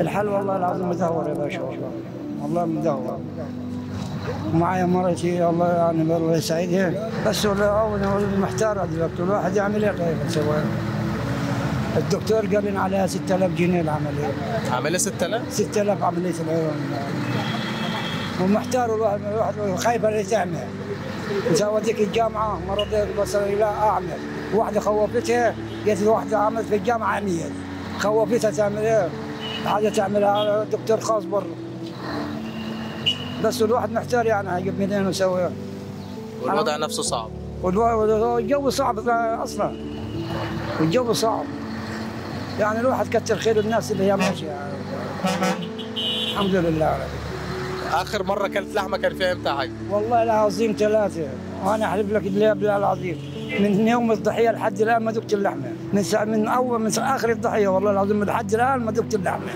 الحال والله العظيم مدهور يا باشا، والله مدهور. ومعايا مرتي الله يعني الله يسعدها، بس والله محتار دلوقتي الواحد يعمل ايه طيب نسوي؟ الدكتور قال لنا عليها 6000 جنيه العمليه. عامله 6000؟ 6000 عمليه العيون. ومحتار الواحد خايف اللي تعمل. وديك الجامعه مرض بصري لا اعمل، واحده خوفتها قالت لي واحده عملت في الجامعه عميت، خوفتها تعمل ايه؟ حاجه تعملها دكتور خاص بره. بس الواحد محتار يعني هيجيب منين ويسوي. والوضع نفسه صعب. والجو صعب اصلا. الجو صعب. يعني الواحد كتر خير الناس اللي هي ماشيه يعني. الحمد لله. اخر مره اكلت لحمه كان فيها امتى يا حاج؟ والله العظيم 3، وانا احلف لك بالله العظيم من يوم الضحيه لحد الان ما ذقت اللحمه، من اخر الضحيه والله العظيم لحد الان ما ذقت اللحمه.